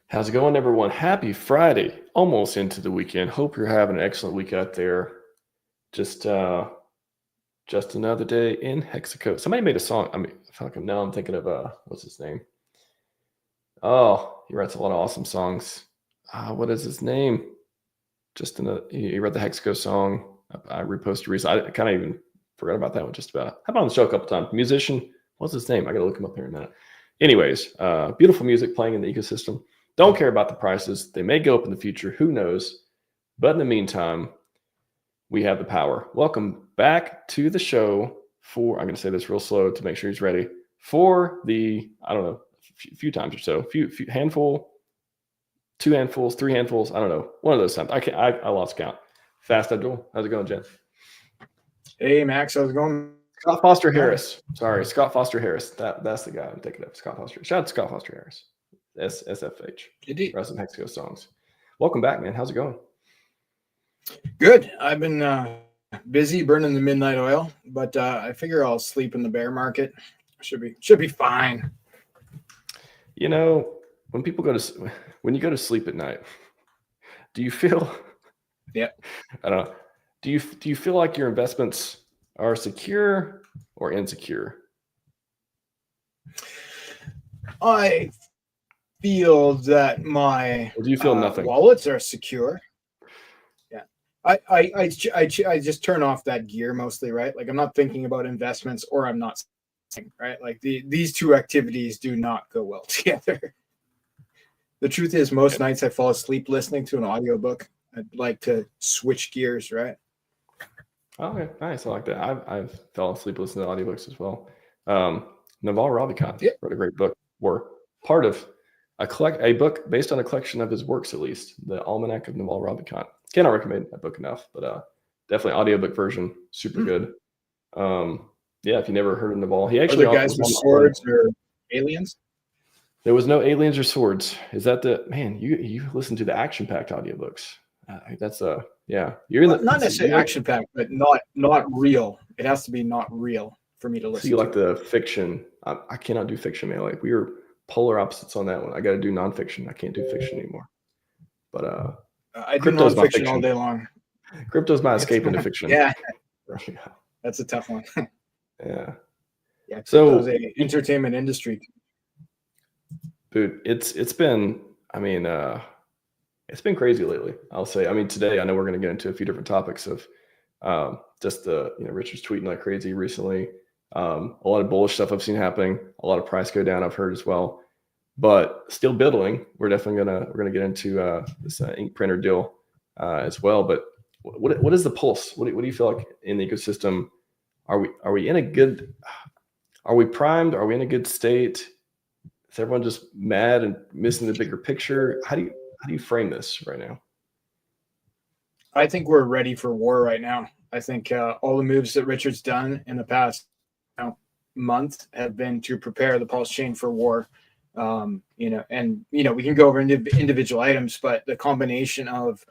How's it going, everyone? Happy Friday, almost into the weekend. Hope you're having an excellent week out there. Just another day in Hexaco. Somebody made a song. I mean, now I'm thinking of what's his name? Oh, he writes a lot of awesome songs. What is his name? He wrote the Hexaco song. I reposted recently. I kind of even forgot about that one. Just about. I've been on the show a couple times. Musician. What's his name? I gotta look him up here in a minute. Anyways, beautiful music playing in the ecosystem. Don't care about the prices. They may go up in the future. Who knows? But in the meantime, we have the power. Welcome back to the show I'm going to say this real slow to make sure he's ready for the, I don't know, a few times or so, few handful, 2 handfuls, 3 handfuls. I don't know. One of those times. I lost count. Fast Abdul. How's it going, Jen? Hey, Max. How's it going? Scott Foster Harris. Sorry, Scott Foster Harris. That's the guy I'm thinking of. Scott Foster. Shout out to Scott Foster Harris. SFH. Indeed. Writes some Hexaco songs. Welcome back, man. How's it going? Good. I've been busy burning the midnight oil, but I figure I'll sleep in the bear market. Should be fine. You know, when you go to sleep at night, do you feel? Yeah. I don't know. Do you feel like your investments are secure or insecure? I feel that my or do you feel nothing? Wallets are secure. Yeah. I just turn off that gear mostly, right? Like I'm not thinking about investments or I'm not, right? Like these two activities do not go well together. The truth is most nights I fall asleep listening to an audiobook. I'd like to switch gears, right? Okay, nice. I like that. I've fell asleep listening to audiobooks as well. Naval Ravikant wrote a great book, or part of a book based on a collection of his works, at least, the Almanac of Naval Ravikant. Cannot recommend that book enough, but definitely audiobook version, super good. Yeah, if you never heard of Naval, he actually Are the guys with swords or aliens? There was no aliens or swords. Is that the man? You listen to the action-packed audiobooks. That's yeah. You're not necessarily action-packed, but not real. It has to be not real for me to listen. So you like the fiction? I cannot do fiction, man. Like we are polar opposites on that one. I got to do nonfiction. I can't do fiction anymore. But I do nonfiction all day long. Crypto's my escape into fiction. Yeah, that's a tough one. Yeah. So the entertainment industry. Dude, it's been. I mean, it's been crazy lately. I'll say. I mean, today I know we're going to get into a few different topics of just Richard's tweeting like crazy recently. A lot of bullish stuff I've seen happening. A lot of price go down I've heard as well. But still building. We're definitely gonna get into this ink printer deal as well. But what is the pulse? What do you feel like in the ecosystem? Are we in a good? Are we primed? Are we in a good state? Is everyone just mad and missing the bigger picture? How do you frame this right now? I think we're ready for war right now. I think all the moves that Richard's done in the past month have been to prepare the PulseChain for war. We can go over individual items, but the combination of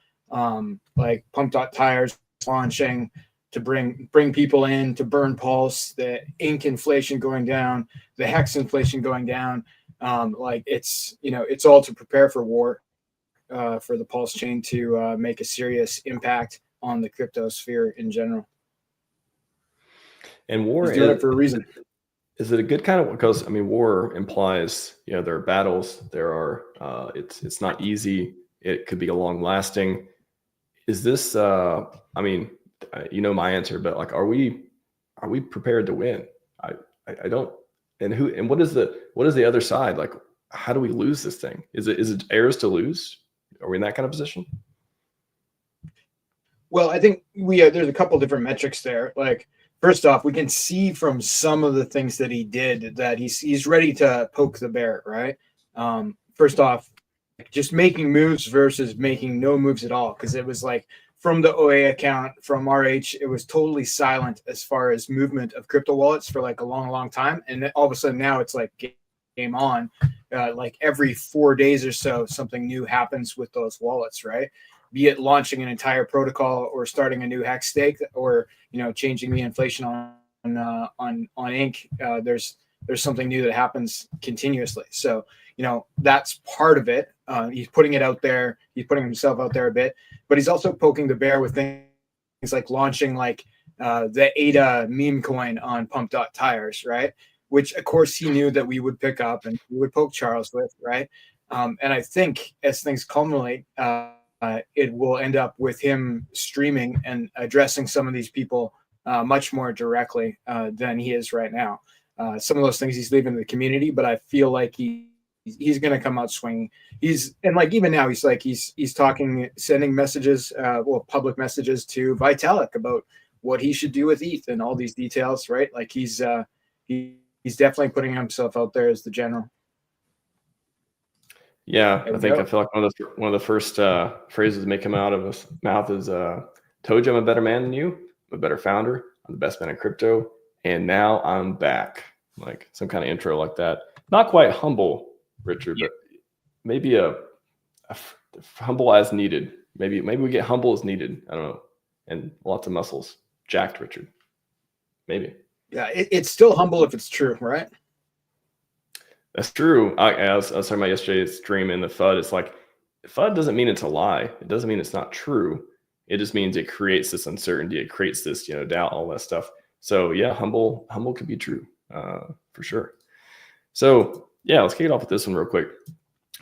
like pumped out tires launching to bring people in to burn Pulse, the ink inflation going down, the hex inflation going down. It's all to prepare for war, for the PulseChain to make a serious impact on the crypto sphere in general. And war is doing it for a reason. Is it a good kind of, because I mean, war implies, there are battles, there are, it's not easy. It could be a long lasting. Is this, I mean, my answer, but like, are we prepared to win? I don't, and what is the other side? Like, how do we lose this thing? Is it ours to lose? Are we in that kind of position? Well, I think there's a couple different metrics there. Like, first off, we can see from some of the things that he did that he's ready to poke the bear, right? First off, just making moves versus making no moves at all, because it was like from the OA account, from RH, it was totally silent as far as movement of crypto wallets for like a long, long time. And then all of a sudden now it's like game on. Like every 4 days or so, something new happens with those wallets, right? Be it launching an entire protocol or starting a new hex stake or changing the inflation on ink. There's something new that happens continuously. So that's part of it. He's putting it out there. He's putting himself out there a bit, but he's also poking the bear with things like launching like the ADA meme coin on pump.tires, right? Which of course he knew that we would pick up and we would poke Charles with, right? And I think as things culminate, it will end up with him streaming and addressing some of these people much more directly than he is right now. Some of those things he's leaving the community, but I feel like he's going to come out swinging. And like even now he's talking, sending messages, public messages to Vitalik about what he should do with ETH and all these details, right? Like he's definitely putting himself out there as the general. Yeah, I feel like one of the first phrases that may come out of his mouth is told you I'm a better man than you, I'm a better founder, I'm the best man in crypto, and now I'm back. Like some kind of intro like that. Not quite humble, Richard, but maybe a humble as needed. Maybe we get humble as needed. I don't know. And lots of muscles. Jacked, Richard. Maybe. Yeah, it's still humble if it's true, right? That's true. I was talking about yesterday's stream in the FUD. It's like FUD doesn't mean it's a lie. It doesn't mean it's not true. It just means it creates this uncertainty. It creates this, doubt, all that stuff. So yeah, humble could be true for sure. So yeah, let's kick it off with this one real quick.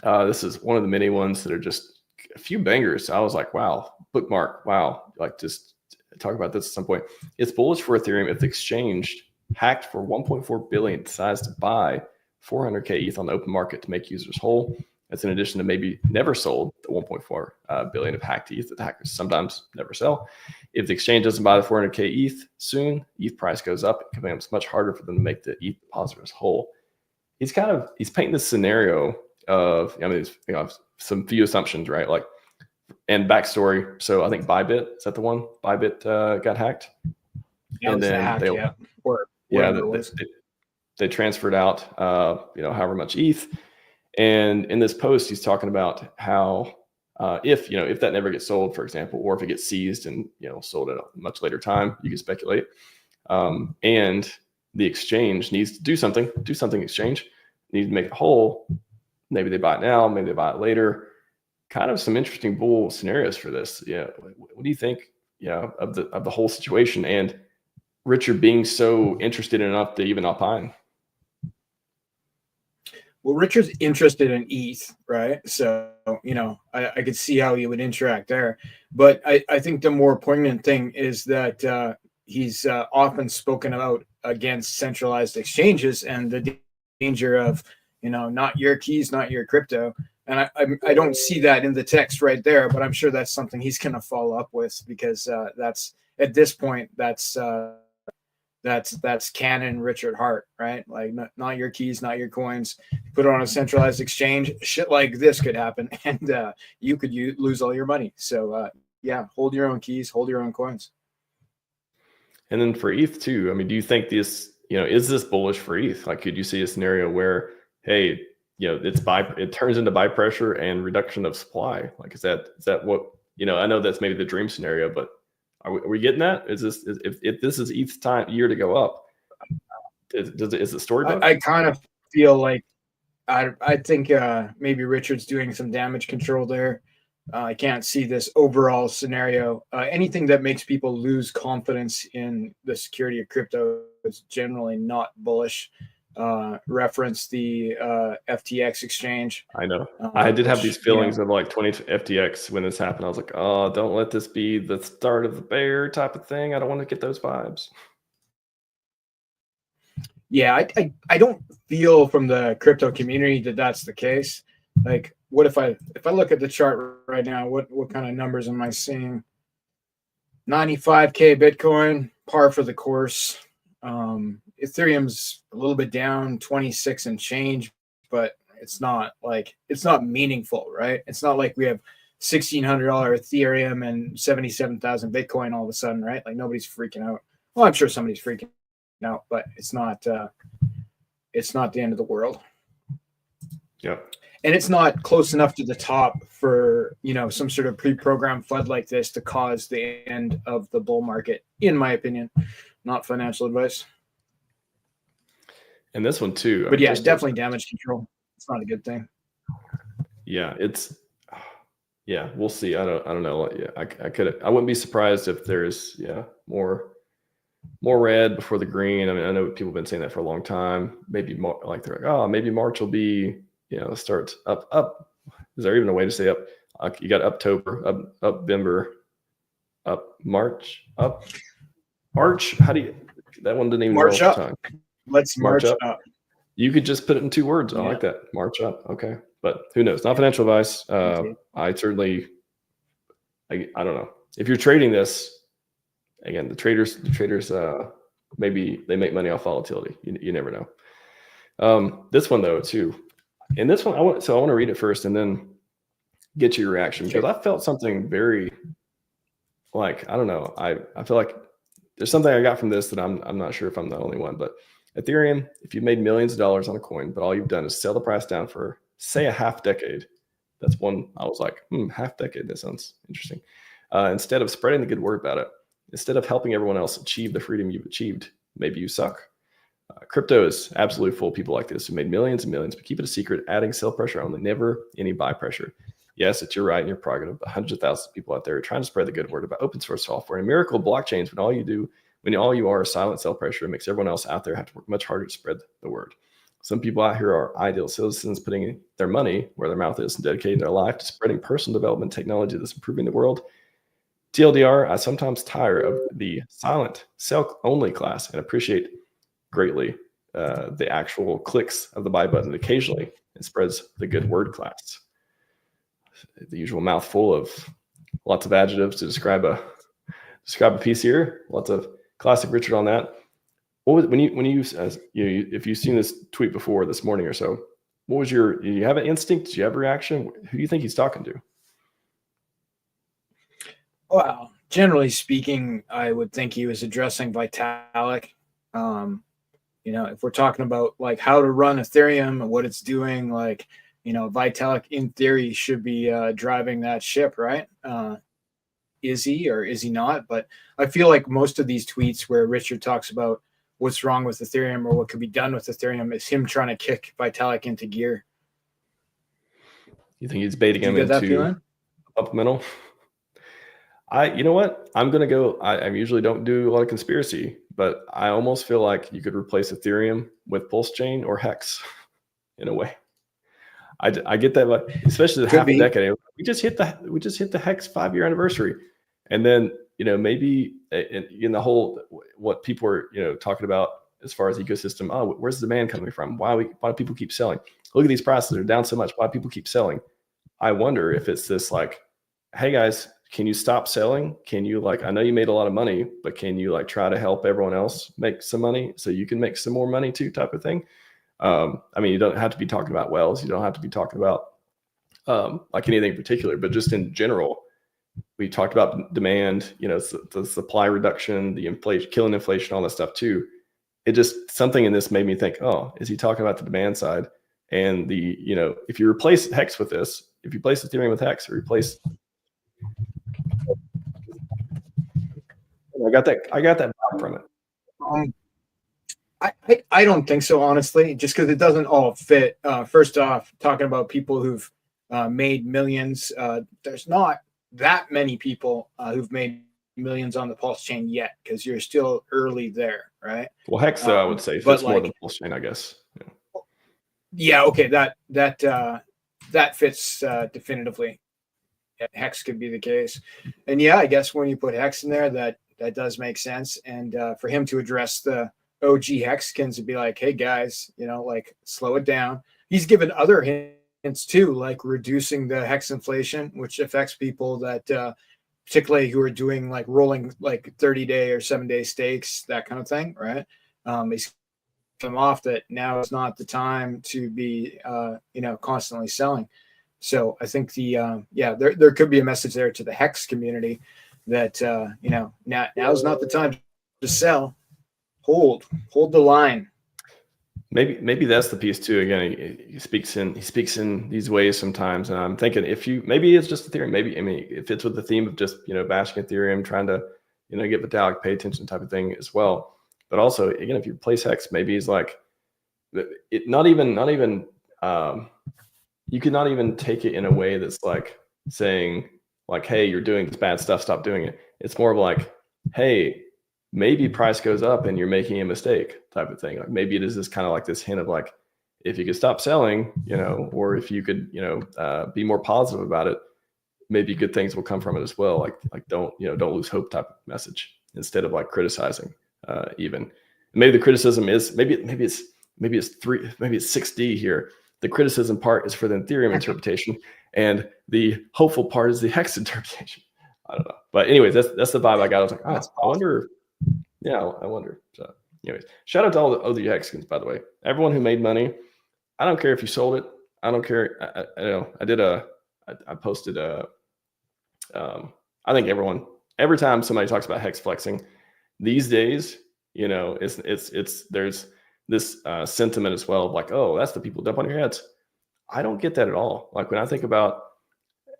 This is one of the many ones that are just a few bangers. I was like, wow, bookmark, wow. Like just talk about this at some point. It's bullish for Ethereum if the exchange hacked for 1.4 billion decides to buy 400K ETH on the open market to make users whole. That's in addition to maybe never sold the 1.4 billion of hacked ETH that the hackers sometimes never sell. If the exchange doesn't buy the 400K ETH soon, ETH price goes up. It becomes much harder for them to make the ETH depositors whole. He's painting this scenario of, some few assumptions, right? Like, and backstory. So I think Bybit, is that the one? Bybit got hacked. Yeah, and then they transferred out, however much ETH. And in this post, he's talking about how if that never gets sold, for example, or if it gets seized and sold at a much later time, you can speculate. And the exchange needs to do something. Exchange needs to make it whole. Maybe they buy it now, maybe they buy it later. Kind of some interesting bull scenarios for this. Yeah, what do you think? Of the whole situation, and Richard being so interested enough to even opine. Well, Richard's interested in ETH, right? So, I could see how he would interact there. But I think the more poignant thing is that he's often spoken about against centralized exchanges and the danger of, not your keys, not your crypto. And I don't see that in the text right there, but I'm sure that's something he's going to follow up with because that's at this point, that's canon Richard Hart, right? Like not your keys, not your coins. Put it on a centralized exchange. Shit like this could happen, and you could lose all your money. So hold your own keys, hold your own coins. And then for ETH too, I mean, do you think this, is this bullish for ETH? Like, could you see a scenario where, hey, it turns into buy pressure and reduction of supply? Like, is that what, I know that's maybe the dream scenario, but are we getting that? Is if this is ETH's year to go up? Is the story? I kind of feel like I think maybe Richard's doing some damage control there. I can't see this overall scenario. Anything that makes people lose confidence in the security of crypto is generally not bullish. Reference the FTX exchange. I know. I did have these feelings of like 20 FTX when this happened. I was like, oh, don't let this be the start of the bear type of thing. I don't want to get those vibes. Yeah, I don't feel from the crypto community that that's the case. Like, what if I look at the chart right now, what kind of numbers am I seeing? 95K Bitcoin, par for the course. Ethereum's a little bit down, 26 and change, but it's not meaningful, right? It's not like we have $1,600 Ethereum and 77,000 Bitcoin all of a sudden, right? Like nobody's freaking out. Well, I'm sure somebody's freaking out, but it's not the end of the world. Yeah. And it's not close enough to the top for, some sort of pre-programmed FUD like this to cause the end of the bull market, in my opinion. Not financial advice. And this one too. But definitely damage control. It's not a good thing. Yeah, we'll see. I don't know. Yeah, I wouldn't be surprised if there's more red before the green. I mean, I know people have been saying that for a long time. Maybe more like they're like, oh, maybe March will be, start up. Is there even a way to say up? You got Uptober, up November, up March, up March. How do you? That one didn't even roll off the tongue. Let's march up. You could just put it in 2 words. I like that. March up. Okay. But who knows? Not financial advice. I certainly, I don't know. If you're trading this, again, the traders, maybe they make money off volatility. You never know. This one though too, and this one I want to read it first and then get your reaction, because I felt something very, like, I don't know. I feel like there's something I got from this that I'm not sure if I'm the only one, but Ethereum, if you've made millions of dollars on a coin, but all you've done is sell the price down for, say, a half decade. That's one I was like, half decade. That sounds interesting. Instead of spreading the good word about it, instead of helping everyone else achieve the freedom you've achieved, maybe you suck. Crypto is absolutely full of people like this who made millions and millions, but keep it a secret, adding sell pressure only, never any buy pressure. Yes, it's your right and your prerogative, but hundreds of thousands of people out there are trying to spread the good word about open source software and miracle blockchains when all you are is silent sell pressure. It makes everyone else out there have to work much harder to spread the word. Some people out here are ideal citizens, putting their money where their mouth is and dedicating their life to spreading personal development technology that's improving the world. TLDR, I sometimes tire of the silent sell only class and appreciate greatly the actual clicks of the buy button occasionally and spreads the good word class. The usual mouthful of lots of adjectives to describe a piece here. Lots of classic Richard on that. What was if you've seen this tweet before this morning or so, what was do you have an instinct? Do you have a reaction? Who do you think he's talking to? Well, generally speaking, I would think he was addressing Vitalik. If we're talking about like how to run Ethereum and what it's doing, like, Vitalik in theory should be driving that ship, right? Is he or is he not? But I feel like most of these tweets where Richard talks about what's wrong with Ethereum or what could be done with Ethereum is him trying to kick Vitalik into gear. You think he's baiting him into supplemental? You know what? I'm going to go. I usually don't do a lot of conspiracy, but I almost feel like you could replace Ethereum with PulseChain or Hex in a way. I get that, but especially half a decade. We just hit the Hex 5-year anniversary, and then maybe in the whole what people are talking about as far as ecosystem. Oh, where's the demand coming from? Why do people keep selling? Look at these prices; they're down so much. Why do people keep selling? I wonder if it's this like, hey guys, can you stop selling? Can you I know you made a lot of money, but can you try to help everyone else make some money so you can make some more money too, type of thing. I mean, you don't have to be talking about wells. You don't have to be talking about anything in particular, but just in general, we talked about demand, the supply reduction, the inflation, killing inflation, all that stuff too. It just, something in this made me think, oh, is he talking about the demand side? And if you replace Hex with this, if you replace Ethereum with Hex, or replace, I got that vibe from it. I don't think so, honestly, just because it doesn't all fit. First off, talking about people who've made millions, there's not that many people who've made millions on the PulseChain yet, because you're still early there, right? Well, Hex, I would say fits more than PulseChain, I guess. Yeah, okay, that fits definitively. Hex could be the case, and yeah, I guess when you put Hex in there, that does make sense. And for him to address the OG Hexkins and be like, hey guys, slow it down. He's given other hints too, like reducing the Hex inflation, which affects people that particularly who are doing rolling 30-day or 7-day stakes, that kind of thing, right? He's come off that now is not the time to be constantly selling. So I think there could be a message there to the Hex community that now's not the time to sell. Hold the line. Maybe that's the piece too. Again, he speaks in these ways sometimes, and I'm thinking maybe it's just Ethereum. Maybe it fits with the theme of just bashing Ethereum, trying to get Vitalik, pay attention type of thing as well. But also, again, if you replace Hex, maybe he's like, not even you could not even take it in a way that's like saying like, hey, you're doing this bad stuff, stop doing it. It's more of like, hey, maybe price goes up and you're making a mistake type of thing. Like maybe it is this kind of like this hint of like, if you could stop selling, or if you could, be more positive about it, maybe good things will come from it as well. Like don't lose hope type of message instead of like criticizing even. And maybe the criticism is maybe it's 6D here. The criticism part is for the Ethereum interpretation, and the hopeful part is the hex interpretation. I don't know, but anyways, that's the vibe I got. I was like, oh, I wonder. Yeah, I wonder. So, anyways, shout out to all the OG Hexicans, by the way. Everyone who made money. I don't care if you sold it. I don't care. I posted I think every time somebody talks about hex flexing these days, there's this sentiment as well of like, oh, that's the people dump on your heads. I don't get that at all. Like when I think about,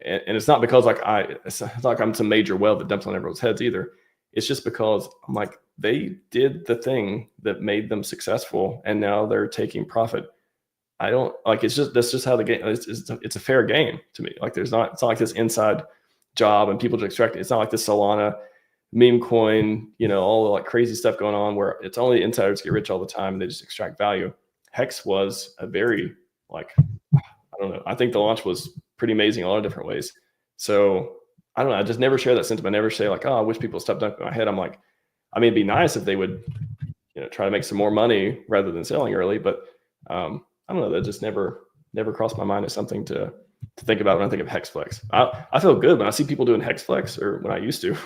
and it's not because it's not like I'm some major whale that dumps on everyone's heads either. It's just because I'm like, they did the thing that made them successful and now they're taking profit. I don't like, that's just how the game it's a fair game to me. Like it's not like this inside job and people just extract it. It's not like this Solana meme coin, all the like crazy stuff going on where it's only insiders get rich all the time and they just extract value. Hex was a very like, I don't know. I think the launch was pretty amazing in a lot of different ways. So I don't know. I just never share that sentiment. I never say like, oh, I wish people stopped dunking my head. I'm like, I mean, it'd be nice if they would, try to make some more money rather than selling early. But I don't know. That just never crossed my mind as something to think about when I think of hex flex. I feel good when I see people doing hex flex, or when I used to,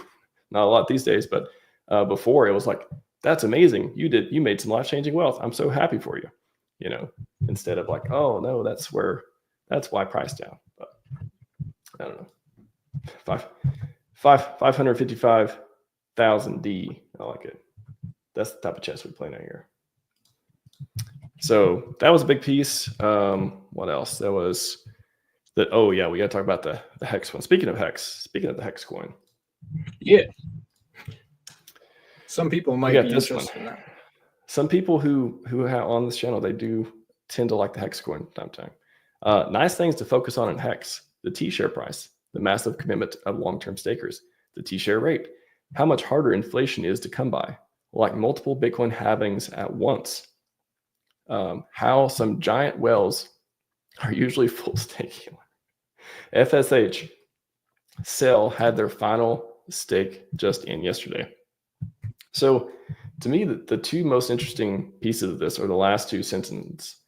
not a lot these days, but before it was like, that's amazing. You made some life-changing wealth. I'm so happy for you, instead of like, oh no, that's why price down. But I don't know. 555,000 D. I like it. That's the type of chess we play now here. So that was a big piece. What else? That was that. Oh yeah, we got to talk about the hex one. Speaking of the hex coin. Yeah. Some people might be interested in that. Some people who have on this channel, they do tend to like the hex coin from time to time. Nice things to focus on in hex: the T share price, the massive commitment of long-term stakers, the T share rate, how much harder inflation is to come by, like multiple Bitcoin halvings at once, how some giant whales are usually full staking. FSH Cell had their final stake just in yesterday. So to me, the two most interesting pieces of this are the last two sentences.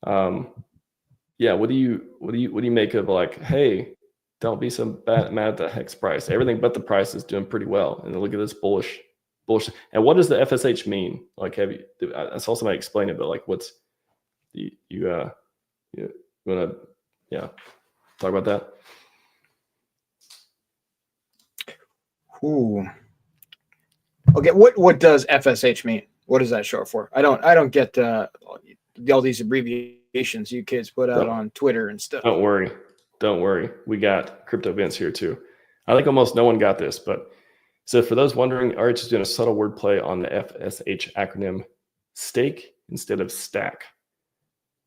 Yeah, what do you make of like, hey, don't be so mad at the hex price. Everything but the price is doing pretty well. And look at this bullish. And what does the FSH mean? Like, I saw somebody explain it, but like, what's you want to talk about that? Ooh. Okay, what does FSH mean? What does that short for? I don't get all these abbreviations you kids put out on Twitter and stuff. Don't worry. We got crypto events here too. I think almost no one got this, but so for those wondering, RH is doing a subtle wordplay on the FSH acronym stake instead of stack.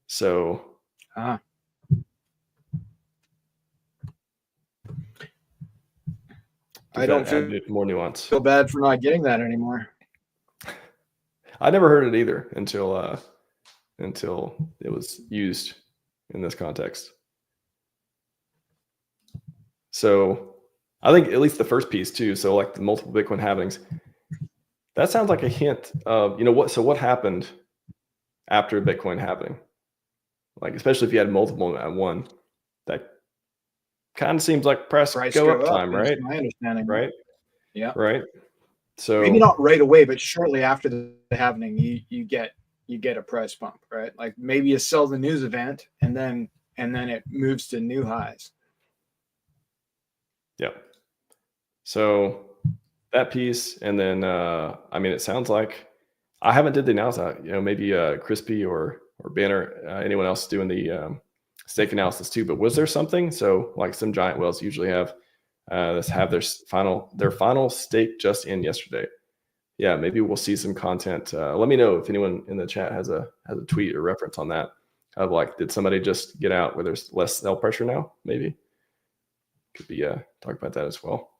So I don't feel more nuance. Feel bad for not getting that anymore. I never heard it either until it was used in this context. So I think at least the first piece too. So like the multiple Bitcoin halvings, that sounds like a hint of, what happened after Bitcoin halving? Like, especially if you had multiple at one, that kind of seems like price go up time, right? My understanding. Right. Yeah. Right. So maybe not right away, but shortly after the halving, you get a price bump, right? Like maybe you sell the news event and then it moves to new highs. Yeah. So that piece, and then it sounds like I haven't did the analysis. Maybe Crispy or Ben or anyone else doing the stake analysis too. But was there something? So like some giant whales usually have their final stake just in yesterday. Yeah, maybe we'll see some content. Let me know if anyone in the chat has a tweet or reference on that. of like, did somebody just get out where there's less sell pressure now? Maybe could be talk about that as well.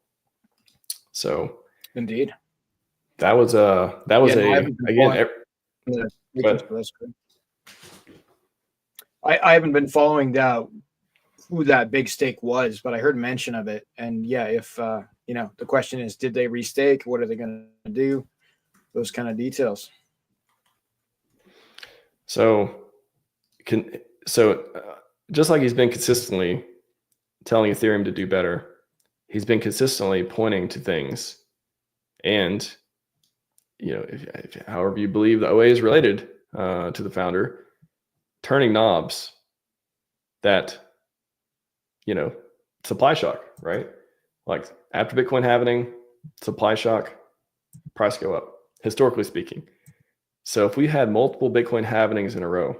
So Indeed, that was no, again. that's good. I haven't been following who that big stake was, but I heard mention of it. And yeah, if the question is, did they restake? What are they going to do? Those kind of details. So just like he's been consistently telling Ethereum to do better, he's been consistently pointing to things. And, if however you believe the OA is related to the founder, turning knobs that, supply shock, right? Like after Bitcoin halving, supply shock, price go up, historically speaking. So if we had multiple Bitcoin halvings in a row,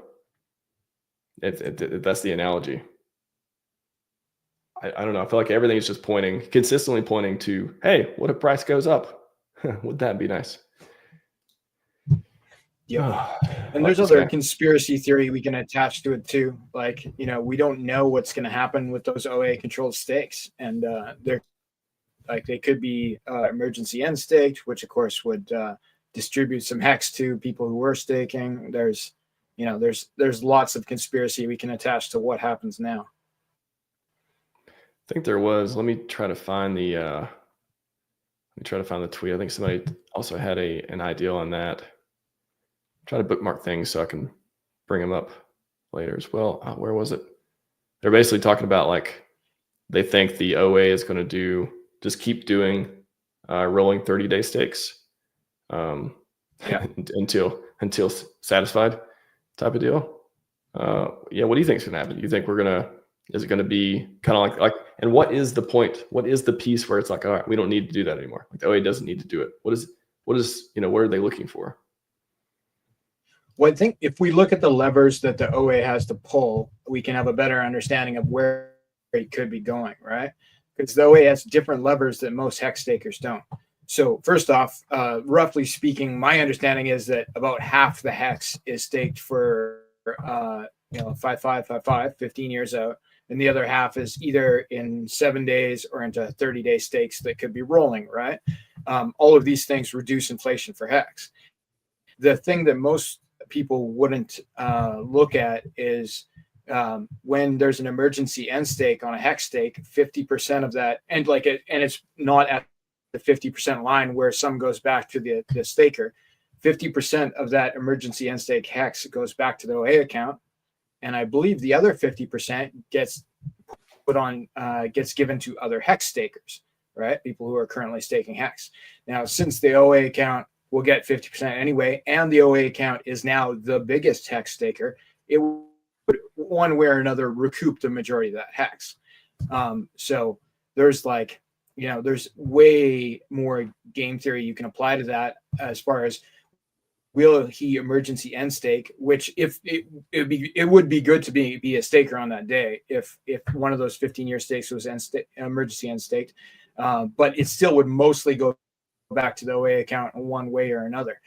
if that's the analogy, I don't know. I feel like everything is just consistently pointing to, hey, what if price goes up? Would that be nice? Yeah. And there's other conspiracy theory we can attach to it too. Like, we don't know what's going to happen with those OA controlled stakes. And they could be emergency end staked, which of course would distribute some hex to people who were staking. There's lots of conspiracy we can attach to what happens now. I think there was. Let me try to find the tweet. I think somebody also had an idea on that. Try to bookmark things so I can bring them up later as well. Where was it? They're basically talking about like they think the OA is going to just keep doing rolling 30-day stakes until satisfied type of deal. What do you think is going to happen? Do you think is it going to be kind of like, and what is the point? What is the piece where it's like, all right, we don't need to do that anymore. Like the OA doesn't need to do it. What are they looking for? Well, I think if we look at the levers that the OA has to pull, we can have a better understanding of where it could be going, right? Because the OA has different levers that most hex stakers don't. So first off, roughly speaking, my understanding is that about half the hex is staked for 15 years out, and the other half is either in 7 days or into 30-day stakes that could be rolling, right? All of these things reduce inflation for hex. The thing that most people wouldn't look at is when there's an emergency end stake on a hex stake, 50% of that, and it's not at the 50% line where some goes back to the staker. 50% of that emergency end stake hex goes back to the OA account, and I believe the other 50% gets given to other hex stakers, right? People who are currently staking hex. Now, since the OA account will get 50% anyway, and the OA account is now the biggest hex staker, it would one way or another recoup the majority of that hex. So there's there's way more game theory you can apply to that as far as will he emergency end stake, which if it would be good to be a staker on that day if one of those 15-year stakes was emergency end staked, but it still would mostly go back to the OA account in one way or another.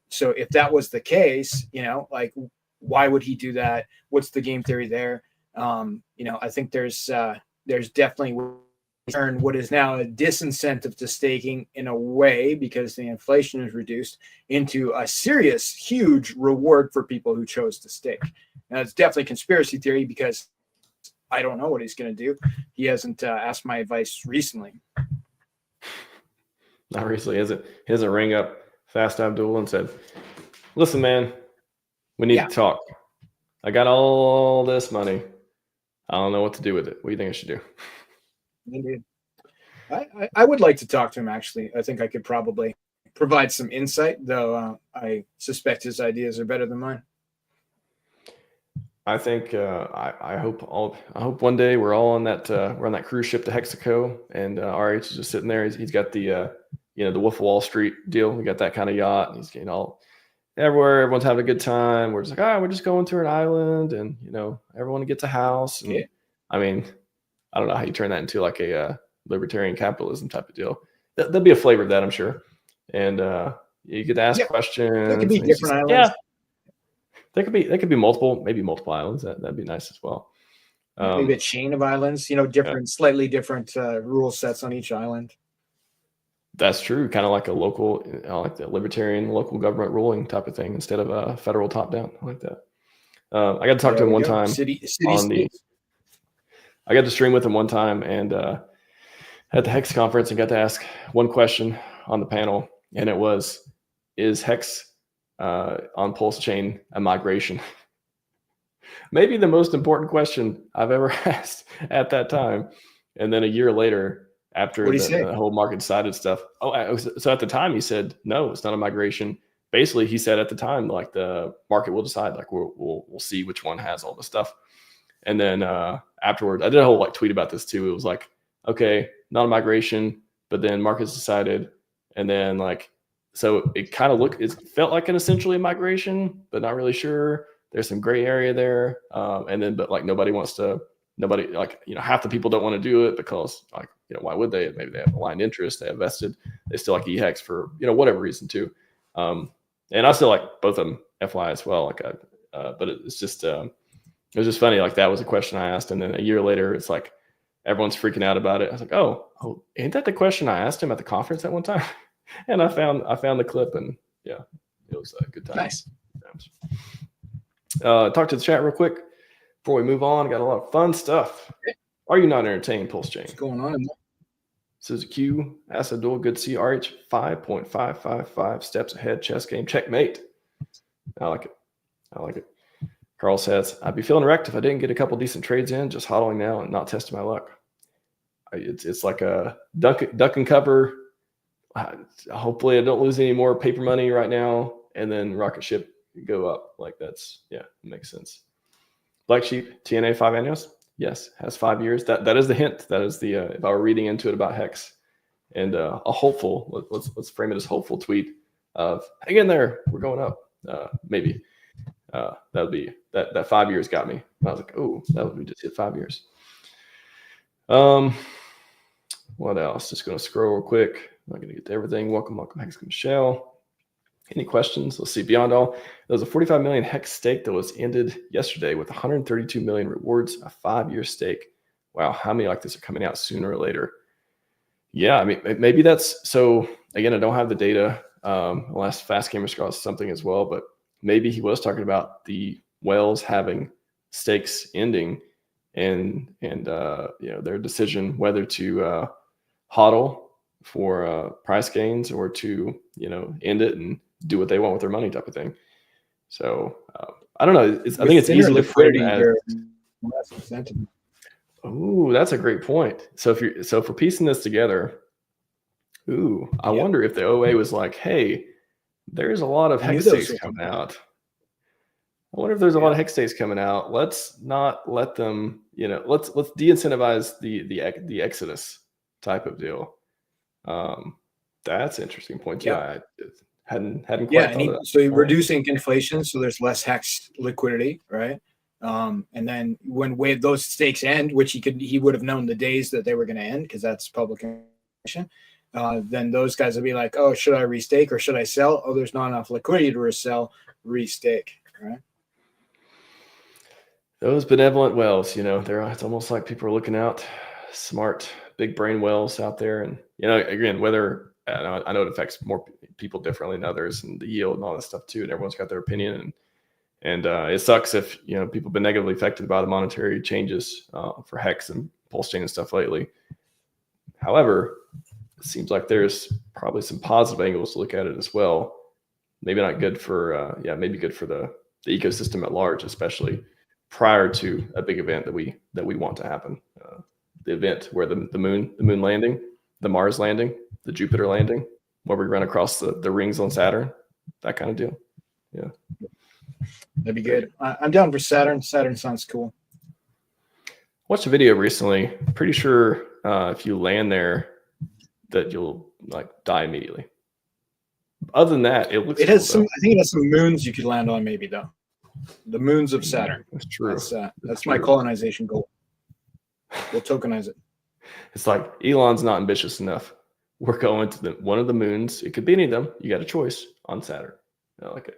So if that was the case, why would he do that? What's the game theory there? I think there's definitely turn what is now a disincentive to staking in a way, because the inflation is reduced, into a serious, huge reward for people who chose to stake. Now, it's definitely conspiracy theory because I don't know what he's going to do. He hasn't asked my advice recently. Not recently. He hasn't rang up Fast Abdul and said, listen, man, we need to talk. I got all this money. I don't know what to do with it. What do you think I should do? Indeed. I would like to talk to him, actually. I think I could probably provide some insight, though I suspect his ideas are better than mine. I think I hope one day we're all on that cruise ship to Hexaco, and RH is just sitting there. He's got the the Wolf of Wall Street deal. We got that kind of yacht, and he's getting all everywhere. Everyone's having a good time. We're just like, we're just going to an island, and everyone gets a house. And, I mean, I don't know how you turn that into like a libertarian capitalism type of deal. There'll be a flavor of that, I'm sure. And you get to ask questions. There could be different islands. There could be maybe multiple islands. That'd be nice as well. Maybe a chain of islands, slightly different rule sets on each island. That's true. Kind of like a local, like the libertarian local government ruling type of thing instead of a federal top down. I like that. I got to talk to him one time I got to stream with him one time and at the Hex conference and got to ask one question on the panel, and it was, is Hex on PulseChain a migration? Maybe the most important question I've ever asked at that time. And then a year later, after the whole market decided stuff. So at the time he said, no, it's not a migration. Basically, he said at the time, like the market will decide, like we'll see which one has all the stuff. And then afterwards, I did a whole like tweet about this too. It was like, okay, not a migration, but then markets decided, and then like, so it kind of it felt like an essentially a migration, but not really sure. There's some gray area there, and then but like nobody like half the people don't want to do it because like why would they? Maybe they have aligned interest, they have vested, they still like EHEX for whatever reason too. And I still like both of them, FYI as well. Like but it's just it was just funny. Like that was a question I asked, and then a year later, it's like everyone's freaking out about it. I was like, oh, ain't that the question I asked him at the conference at one time? And I found the clip, and yeah, it was a good time. Nice. Talk to the chat real quick before we move on. Got a lot of fun stuff. Are you not entertained, PulseChain? What's going on? Suzuki Q, Acid Duel, good to see. RH 5.555 steps ahead. Chess game checkmate. I like it. Carl says, I'd be feeling wrecked if I didn't get a couple decent trades in. Just hodling now and not testing my luck. It's like a duck and cover. Hopefully I don't lose any more paper money right now, and then rocket ship go up. Like that's it makes sense. Black Sheep, TNA 5 annuals. Yes, has 5 years. That is the hint. That is the if I were reading into it about Hex, and a hopeful. Let's frame it as hopeful tweet of hang in there, we're going up. Maybe that would be that 5 years got me. I was like, oh, that would be just hit 5 years. What else? Just gonna scroll real quick. I'm not gonna get to everything. Welcome, Hex Michelle. Any questions? Let's see. Beyond all, there was a 45 million Hex stake that was ended yesterday with 132 million rewards, a 5-year stake. Wow, how many like this are coming out sooner or later? Yeah, I mean, maybe that's so. Again, I don't have the data. Last Fast Gamer Scroll something as well, but maybe he was talking about the whales having stakes ending, and their decision whether to hodl for price gains or to end it and do what they want with their money type of thing. So I don't know. I think it's easy to frame as. Oh, that's a great point. So if we're piecing this together, I wonder if the OA was like, hey, there's a lot of Hex stakes coming out. I wonder if there's a lot of Hex stakes coming out. Let's not let them, let's de-incentivize the exodus type of deal. That's an interesting point. Yeah, I hadn't quite thought of that. So you're reducing inflation, so there's less Hex liquidity, right? And then when those stakes end, which he would have known the days that they were going to end because that's public information. Then those guys will be like, oh, should I restake or should I sell? Oh, there's not enough liquidity to resell, restake, right? Those benevolent whales, it's almost like people are looking out, smart, big brain whales out there. And, again, whether I know it affects more people differently than others and the yield and all that stuff too. And everyone's got their opinion. And it sucks if, people have been negatively affected by the monetary changes for Hex and PulseChain and stuff lately. However, it seems like there's probably some positive angles to look at it as well. Maybe not good for, maybe good for the ecosystem at large, especially prior to a big event that we want to happen. The event where the moon landing, the Mars landing, the Jupiter landing, where we run across the rings on Saturn, that kind of deal. Yeah. That'd be good. I'm down for Saturn. Saturn sounds cool. Watched a video recently. Pretty sure if you land there, that you'll like die immediately. Other than that, it looks. It has some. I think it has some moons you could land on, maybe though. The moons of Saturn. That's true. That's my colonization goal. We'll tokenize it. It's like Elon's not ambitious enough. We're going to one of the moons. It could be any of them. You got a choice on Saturn. I like it.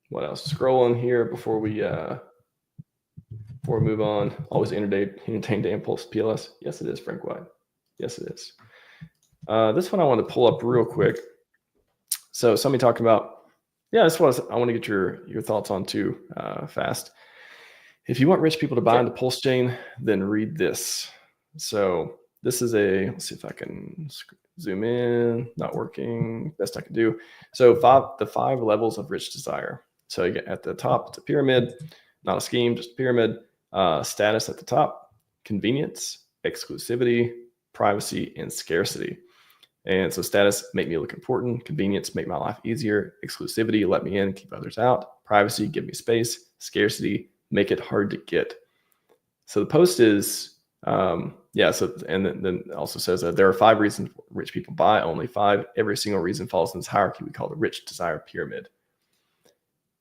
What else? Scrolling here before we move on. Always entertained to Impulse PLS. Yes, it is, Frank White. Yes, it is. This one I want to pull up real quick. So somebody talking about, this was I want to get your thoughts on too, fast. If you want rich people to buy into PulseChain, then read this. So this is let's see if I can zoom in, not working, best I can do. So the 5 levels of rich desire. So you get at the top, it's a pyramid, not a scheme, just a pyramid. Status at the top, convenience, exclusivity, privacy, and scarcity. And so status, make me look important. Convenience, make my life easier. Exclusivity, let me in, keep others out. Privacy, give me space. Scarcity, make it hard to get. So the post is, so, and then also says that there are 5 reasons rich people buy, only 5. Every single reason falls in this hierarchy we call the rich desire pyramid.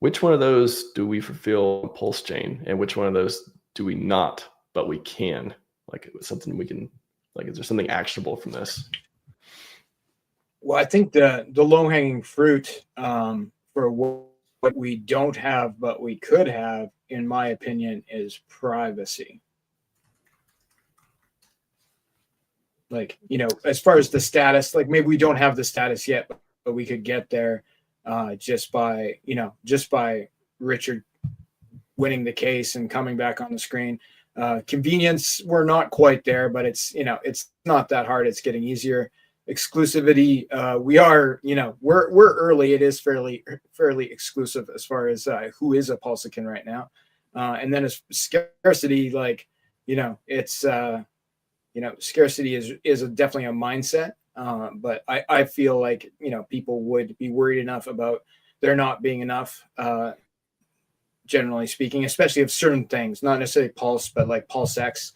Which one of those do we fulfill on PulseChain, and which one of those do we not, but we can? Like, something we can, like, is there something actionable from this? Well, I think the low-hanging fruit for what we don't have, but we could have, in my opinion, is privacy. Like, as far as the status, like maybe we don't have the status yet, but we could get there just by Richard winning the case and coming back on the screen. Convenience, we're not quite there, but it's not that hard. It's getting easier. Exclusivity, we are, we're early. It is fairly exclusive as far as who is a PulseChain right now. And then as scarcity, like, it's, scarcity is definitely a mindset. But I feel like, people would be worried enough about there not being enough, generally speaking, especially of certain things, not necessarily Pulse, but like PulseX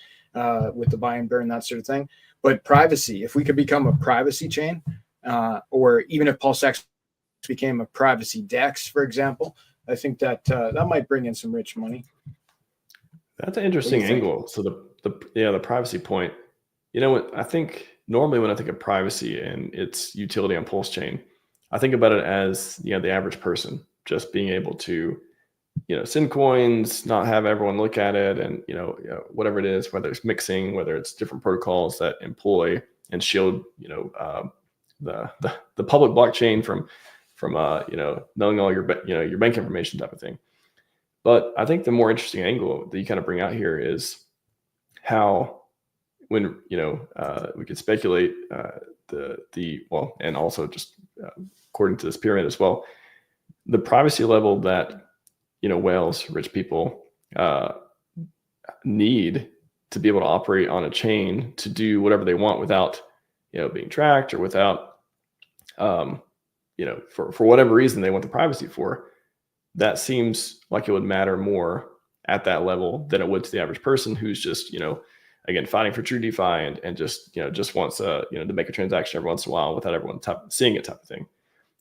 with the buy and burn, that sort of thing. But privacy, if we could become a privacy chain, or even if PulseX became a privacy DEX, for example, I think that that might bring in some rich money. That's an interesting angle. So the privacy point, I think normally when I think of privacy and its utility on PulseChain, I think about it as, the average person just being able to, send coins, not have everyone look at it, and whatever it is, whether it's mixing, whether it's different protocols that employ and shield the public blockchain from knowing all your bank information type of thing. But I think the more interesting angle that you kind of bring out here is how, when we could speculate and also just according to this pyramid as well, the privacy level that whales, rich people need to be able to operate on a chain to do whatever they want without being tracked, or without for whatever reason they want the privacy for. That seems like it would matter more at that level than it would to the average person who's just again fighting for true DeFi and just just wants to make a transaction every once in a while without everyone seeing it, type of thing.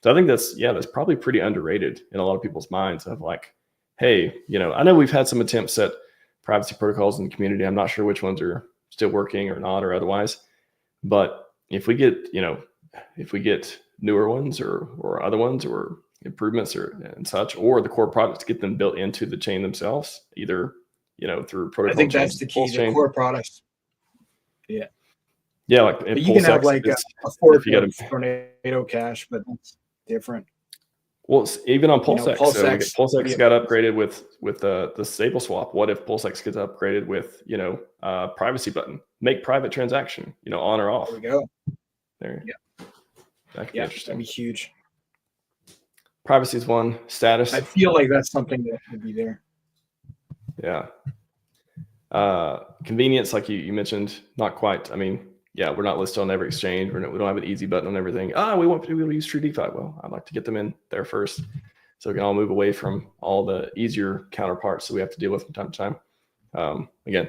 So I think that's probably pretty underrated in a lot of people's minds, of like, hey, I know we've had some attempts at privacy protocols in the community. I'm not sure which ones are still working or not, or otherwise. But if we get newer ones or other ones, or improvements and such, or the core products, get them built into the chain themselves, either through protocol. I think that's the key. The core products. Yeah. Yeah, like but you can have like a fork of Tornado Cash, but that's different. Well, even on PulseX, PulseX got upgraded with the stable swap. What if PulseX gets upgraded with privacy button, make private transaction, on or off? There we go. There. Yeah. That could be interesting. That'd be huge. Privacy is one. Status. I feel like that's something that would be there. Yeah. Convenience, like you mentioned, not quite. I mean, we're not listed on every exchange. We don't have an easy button on everything. We want people to use true DeFi. Well, I'd like to get them in there first, so we can all move away from all the easier counterparts that we have to deal with from time to time. Again,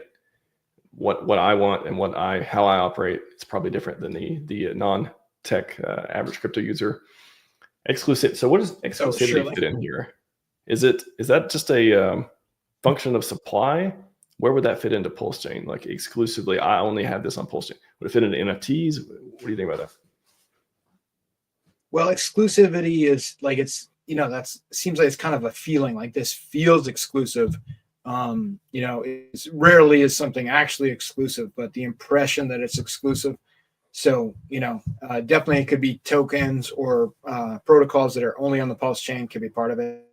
what I want and how I operate, it's probably different than the non-tech average crypto user. Exclusive. So what does exclusivity fit in here? Is that just a function of supply? Where would that fit into PulseChain? Like, exclusively, I only have this on PulseChain. Would it fit into NFTs? What do you think about that? Well, exclusivity is like, it's that seems like it's kind of a feeling like this feels exclusive. It rarely is something actually exclusive, but the impression that it's exclusive. So, definitely it could be tokens or protocols that are only on the Pulse chain could be part of it.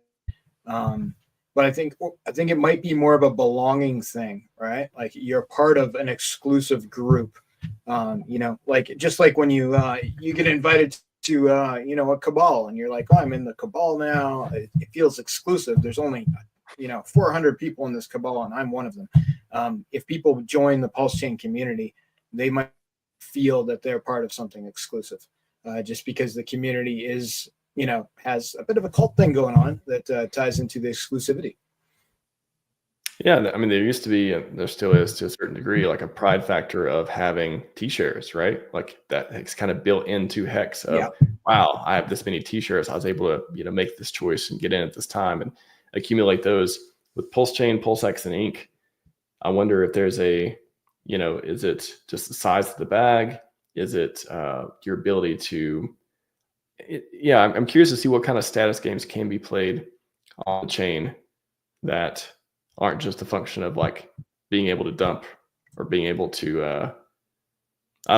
But I think it might be more of a belonging thing, right? Like you're part of an exclusive group. Like just like when you get invited to a cabal and you're like, oh, I'm in the cabal now. It feels exclusive. There's only 400 people in this cabal and I'm one of them. If people join the Pulse chain community, they might feel that they're part of something exclusive, just because the community is has a bit of a cult thing going on that ties into the exclusivity. Yeah, I mean, there used to be, and there still is to a certain degree, like a pride factor of having T-shares, right? Like that it's kind of built into Hex of, wow, I have this many T-shares. I was able to, make this choice and get in at this time and accumulate those. With PulseChain, PulseX, and Inc. I wonder if there's is it just the size of the bag? Is it your ability to, I'm curious to see what kind of status games can be played on the chain that aren't just a function of like being able to dump or being able to, I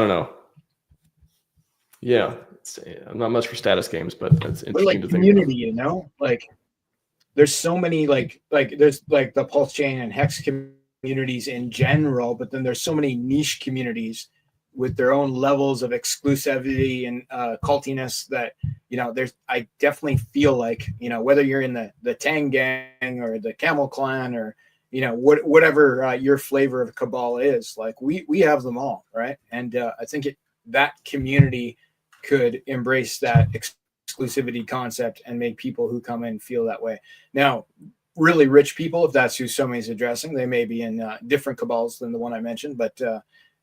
don't know. Yeah, I'm not much for status games, but it's interesting to community, think about. like there's so many like there's like the Pulse chain and Hex communities in general, but then there's so many niche communities with their own levels of exclusivity and cultiness that I definitely feel like whether you're in the Tang gang or the Camel clan or whatever your flavor of cabal is, like we have them all, right? And I think that community could embrace that exclusivity concept and make people who come in feel that way. Now, really rich people, if that's who somebody's addressing, they may be in different cabals than the one I mentioned, but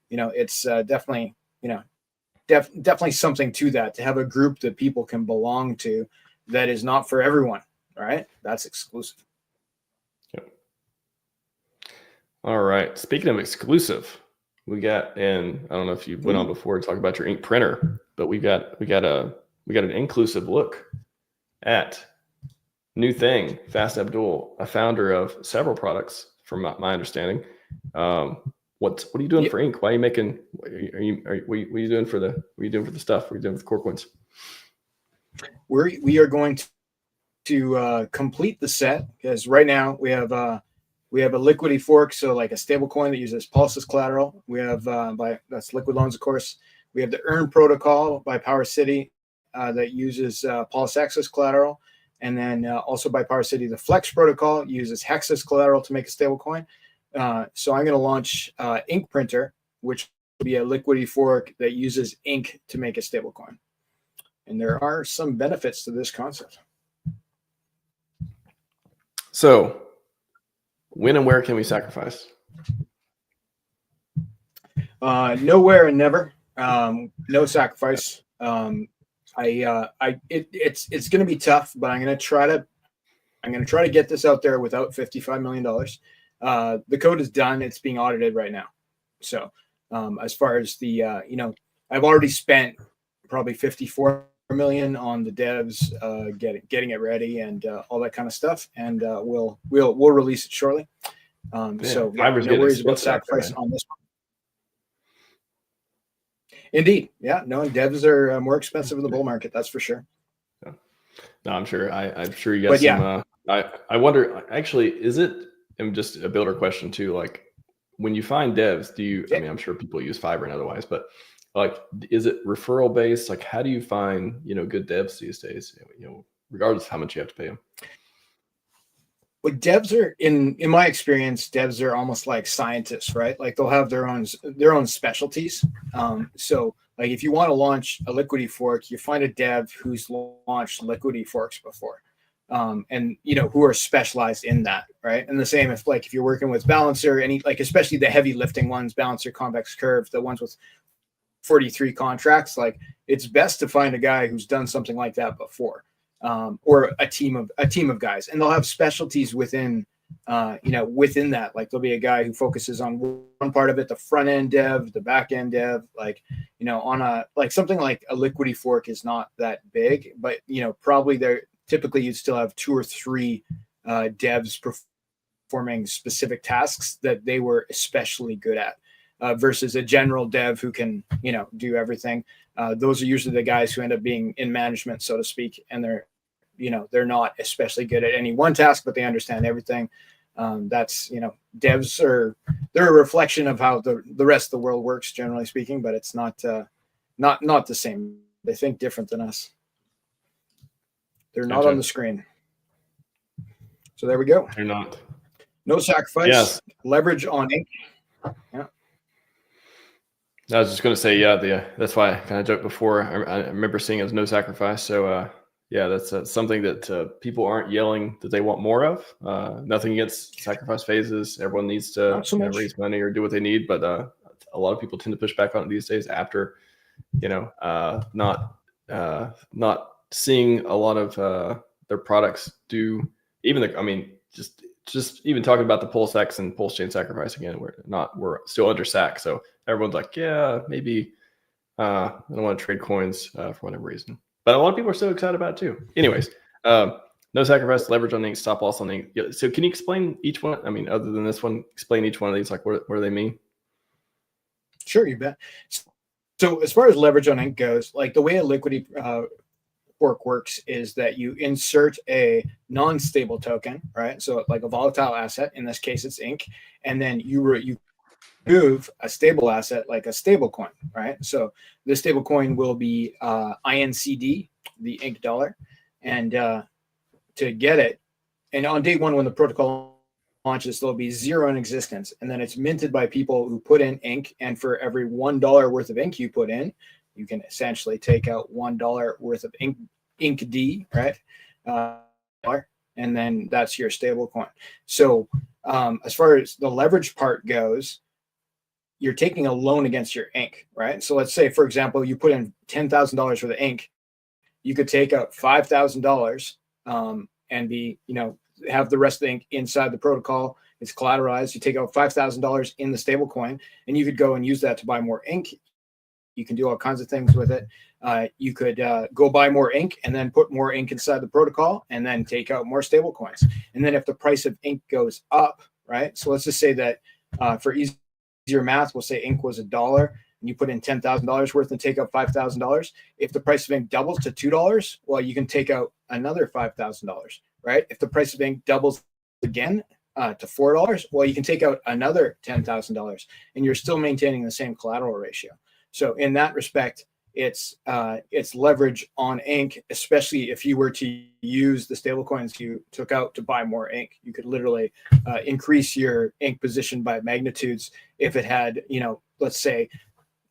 it's definitely definitely something to that, to have a group that people can belong to that is not for everyone, right? That's exclusive. Yep. All right, speaking of exclusive, we got, and I don't know if you went on before to talk about your ink printer, but we got an inclusive look at new thing. Fast Abdul, a founder of several products, from my understanding. What are you doing for ink? Why are you making? What are you doing for the stuff? What are you doing with core coins? We are going to complete the set, because right now we have a liquidity fork, so like a stable coin that uses Pulse as collateral. We have that's Liquid Loans, of course. We have the Earn protocol by Power City that uses PulseX as collateral, and then also by Power City, the Flex protocol uses Hex as collateral to make a stable coin. So I'm going to launch Ink Printer, which will be a liquidity fork that uses ink to make a stable coin. And there are some benefits to this concept. So when and where can we sacrifice? Nowhere and never. No sacrifice. It's going to be tough, but I'm going to try to get this out there without $55 million. The code is done. It's being audited right now. So as far as the, I've already spent probably 54 million on the devs, getting it ready and all that kind of stuff. And we'll release it shortly. So no worries about sacrifice on this one. Indeed. Yeah. No, devs are more expensive in the bull market. That's for sure. Yeah. No, I'm sure. I'm sure you got some. I wonder, actually, is it, and just a builder question too, like when you find devs, do you, I mean, I'm sure people use Fiverr and otherwise, but like, is it referral based? Like, how do you find, good devs these days, regardless of how much you have to pay them? Well, devs are, in my experience, devs are almost like scientists, right? Like they'll have their own specialties. So like if you want to launch a liquidity fork, you find a dev who's launched liquidity forks before. And who are specialized in that, right? And the same if you're working with Balancer, especially the heavy lifting ones, Balancer, Convex Curve, the ones with 43 contracts, like it's best to find a guy who's done something like that before, or a team of guys, and they'll have specialties within within that. Like there'll be a guy who focuses on one part of it, the front end dev, the back end dev, on something like a liquidity fork is not that big, but probably typically you'd still have 2 or 3 devs performing specific tasks that they were especially good at, versus a general dev who can, do everything. Those are usually the guys who end up being in management, so to speak, and they're not especially good at any one task, but they understand everything. That's, devs they're a reflection of how the rest of the world works, generally speaking, but it's not the same. They think different than us. They're not on the screen. So there we go. They're not. No sacrifice. Yes. Leverage on ink. Yeah. I was just going to say, that's why I kind of joked before. I remember seeing it as no sacrifice. So, that's something that people aren't yelling that they want more of. Nothing against sacrifice phases. Everyone needs to raise money or do what they need, but a lot of people tend to push back on it these days after, not seeing a lot of their products do. Just even talking about the PulseX and PulseChain sacrifice again, we're still under SAC. So everyone's like, yeah, maybe I don't want to trade coins for whatever reason. But a lot of people are so excited about it too. Anyways, no sacrifice, leverage on ink, stop loss on ink. Yeah, so can you explain each one? I mean, other than this one, explain each one of these, like what do they mean? Sure, you bet. So as far as leverage on ink goes, like the way a liquidity fork works is that you insert a non-stable token, right? So like a volatile asset, in this case it's ink, and then you remove a stable asset like a stable coin, right? So the stable coin will be INCD, the ink dollar, and to get it, and on day one when the protocol launches, there'll be 0 in existence, and then it's minted by people who put in ink, and for every $1 worth of ink you put in, you can essentially take out $1 worth of ink D, right? And then that's your stable coin. So as far as the leverage part goes, you're taking a loan against your ink, right? So let's say, for example, you put in $10,000 for the ink, you could take out $5,000 and have the rest of the ink inside the protocol. It's collateralized. You take out $5,000 in the stable coin, and you could go and use that to buy more ink. You can do all kinds of things with it. You could go buy more ink and then put more ink inside the protocol and then take out more stable coins. And then if the price of ink goes up, right? So let's just say that for easier math, we'll say ink was $1 and you put in $10,000 worth and take out $5,000. If the price of ink doubles to $2, well, you can take out another $5,000, right? If the price of ink doubles again to $4, well, you can take out another $10,000 and you're still maintaining the same collateral ratio. So in that respect, it's leverage on ink, especially if you were to use the stable coins you took out to buy more ink. You could literally increase your ink position by magnitudes if it had, let's say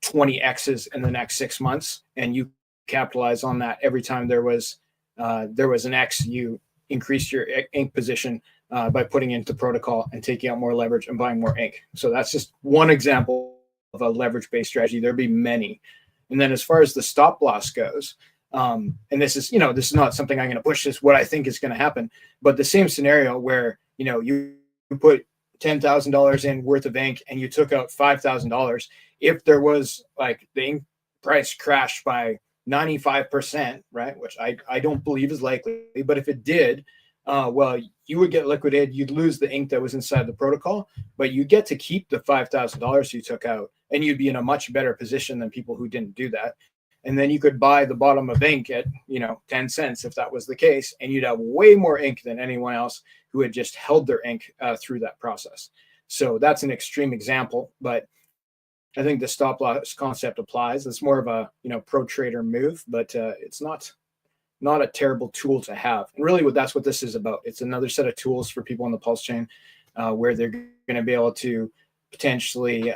20 X's in the next 6 months, and you capitalize on that every time there was an X, you increase your ink position by putting into protocol and taking out more leverage and buying more ink. So that's just one example of a leverage-based strategy. There'd be many. And then as far as the stop loss goes, and this is not something I'm going to push, this is what I think is going to happen, but the same scenario where, you put $10,000 in worth of ink and you took out $5,000, if there was like the ink price crashed by 95%, right, which I don't believe is likely, but if it did, well, you would get liquidated. You'd lose the ink that was inside the protocol, but you get to keep the $5,000 you took out, and you'd be in a much better position than people who didn't do that. And then you could buy the bottom of ink at 10 cents if that was the case, and you'd have way more ink than anyone else who had just held their ink through that process. So that's an extreme example, but I think the stop loss concept applies. It's more of a pro trader move, but it's not a terrible tool to have. And really, that's what this is about. It's another set of tools for people on the PulseChain where they're going to be able to potentially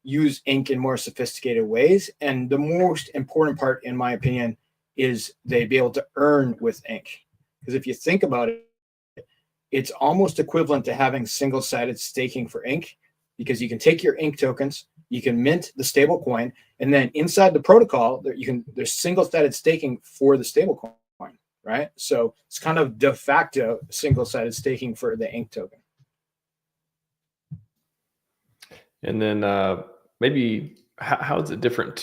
use ink in more sophisticated ways. And the most important part, in my opinion, is they be able to earn with ink. Because if you think about it, it's almost equivalent to having single-sided staking for ink, because you can take your ink tokens, you can mint the stable coin, and then inside the protocol, there's single-sided staking for the stable coin, right? So it's kind of de facto single-sided staking for the ink token. And then maybe how is it different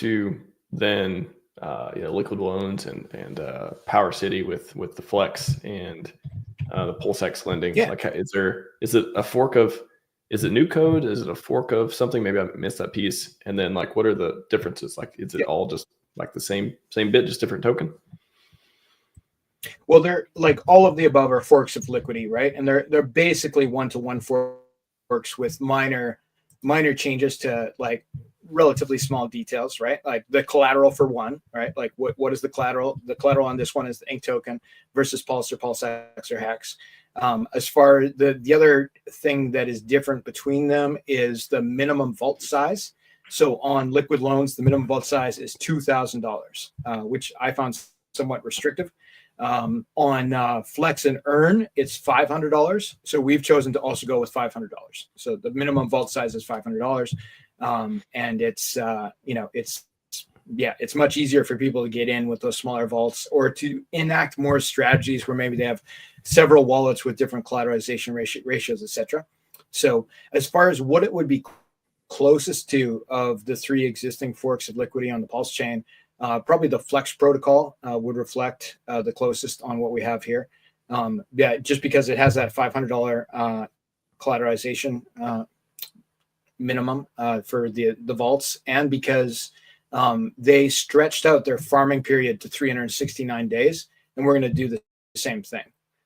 than liquid loans and Power City with the Flex and the PulseX lending. Yeah. Like, is it a fork of, is it new code? Is it a fork of something? Maybe I missed that piece. And then like, what are the differences? Like, is it all just like the same bit, just different token? Well, they're like all of the above are forks of Liquidity, right? And they're basically one-to-one forks with minor changes to like relatively small details, right? Like the collateral for one, right? Like what is the collateral? The collateral on this one is the ink token versus Pulse or PulseX or Hex. As far as the other thing that is different between them is the minimum vault size. So on liquid loans, the minimum vault size is $2,000, which I found somewhat restrictive. On Flex and Earn, it's $500. So we've chosen to also go with $500. So the minimum vault size is $500. And it's it's much easier for people to get in with those smaller vaults or to enact more strategies where maybe they have several wallets with different collateralization ratios, etc. So as far as what it would be closest to of the three existing forks of Liquidity on the PulseChain, probably the Flex protocol would reflect the closest on what we have here. Just because it has that $500 collateralization minimum for the vaults, and because they stretched out their farming period to 369 days, and we're going to do the same thing.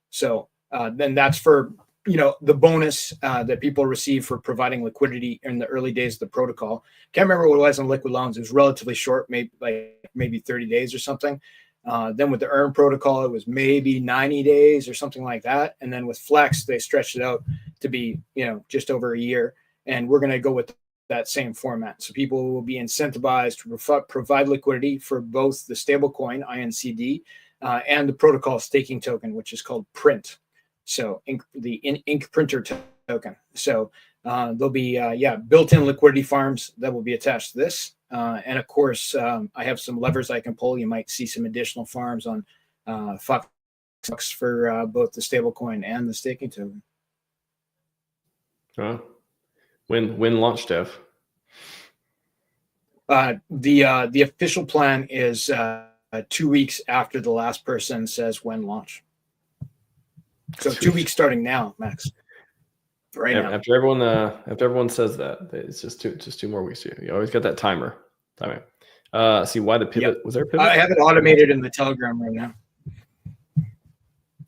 So then that's for the bonus that people receive for providing liquidity in the early days of the protocol. Can't remember what it was on liquid loans. It was relatively short, maybe 30 days or something. Then with the Earn protocol, it was maybe 90 days or something like that. And then with Flex, they stretched it out to be just over a year. And we're going to go with that same format. So people will be incentivized to provide liquidity for both the stablecoin INCD and the protocol staking token, which is called Print. So the ink printer token. So there'll be built-in liquidity farms that will be attached to this. And of course, I have some levers I can pull. You might see some additional farms on Fox for both the stablecoin and the staking token. When launch, Dev? The official plan is 2 weeks after the last person says when launch. So 2 weeks starting now, Max. Right now. After everyone says that, it's just two more weeks. You always got that timer. See why the pivot? Yep. Was there a pivot? I have it automated in the Telegram right now.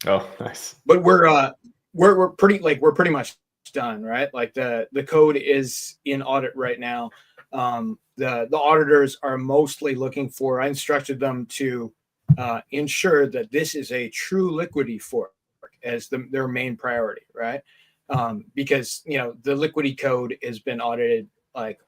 Oh, nice. But we're pretty much done, right? Like the code is in audit right now. The auditors are mostly looking for. I instructed them to ensure that this is a true liquidity fork as their main priority, right? Because the liquidity code has been audited like